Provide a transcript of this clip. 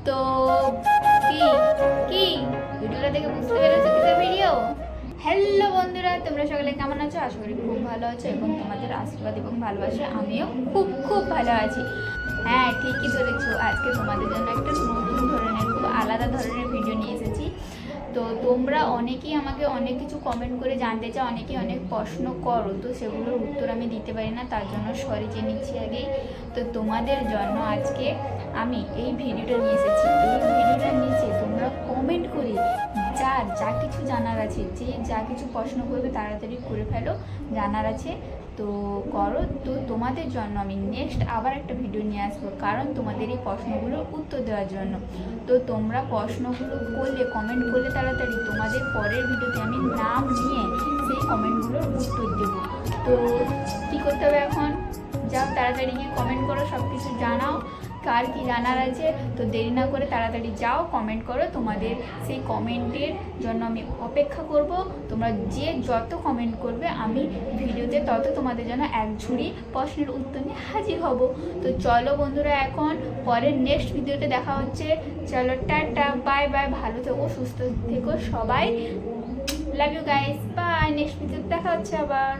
তো কি কি ভিডিওটা দেখে বুঝতে পেরেছো কিসের ভিডিও? হ্যালো বন্ধুরা, তোমরা সকলে কেমন আছো? আশা করি খুব ভালো আছো এবং তোমাদের আশীর্বাদ এবং ভালোবাসা আমিও খুব খুব ভালো আছি। হ্যাঁ, ঠিকই ধরেছো, আজকে তোমাদের জন্য একটা নতুন ধরনের, খুব আলাদা ধরনের ভিডিও নিয়ে এসেছি। তো তোমরা অনেকেই আমাকে অনেক কিছু কমেন্ট করে জানতে চাও, অনেকেই অনেক প্রশ্ন করো, তো সেগুলোর উত্তর আমি দিতে পারি না, তার জন্য সরি চেয়ে নিচ্ছি আগেই। তো তোমাদের জন্য আজকে আমি এই ভিডিওটা নিয়ে এসেছি। এই ভিডিওটার নিচে তোমরা কমেন্ট করে যার যা কিছু জানার আছে, যে যা কিছু প্রশ্ন করবে তাড়াতাড়ি করে ফেলো, জানার আছে তো করো। তো তোমাদের জন্য আমি নেক্সট আবার একটা ভিডিও নিয়ে আসবো, কারণ তোমাদের এই প্রশ্নগুলোর উত্তর দেওয়ার জন্য। তো তোমরা প্রশ্নগুলো করলে, কমেন্ট করলে তাড়াতাড়ি, তোমাদের পরের ভিডিওতে আমি নাম নিয়ে সেই কমেন্টগুলোর উত্তর দেবো। তো কী করতে হবে এখন? যাও তাড়াতাড়ি গিয়ে কমেন্ট করো, সব কিছু জানাও কার কি জানার আছে। তো দেরি না করে তাড়াতাড়ি যাও কমেন্ট করো, তোমাদের সেই কমেন্টের জন্য আমি অপেক্ষা করব। তোমরা যে যত কমেন্ট করবে আমি ভিডিওতে তত তোমাদের জন্য এক ঝুড়ি প্রশ্নের উত্তর নিয়ে হাজির হব। তো চলো বন্ধুরা, এখন পরের নেক্সট ভিডিওতে দেখা হচ্ছে। চলো টাটা, বাই বাই, ভালো থেকো, সুস্থ থেকো সবাই, love you guys, bye. Next ভিডিওতে দেখা হচ্ছে আবার।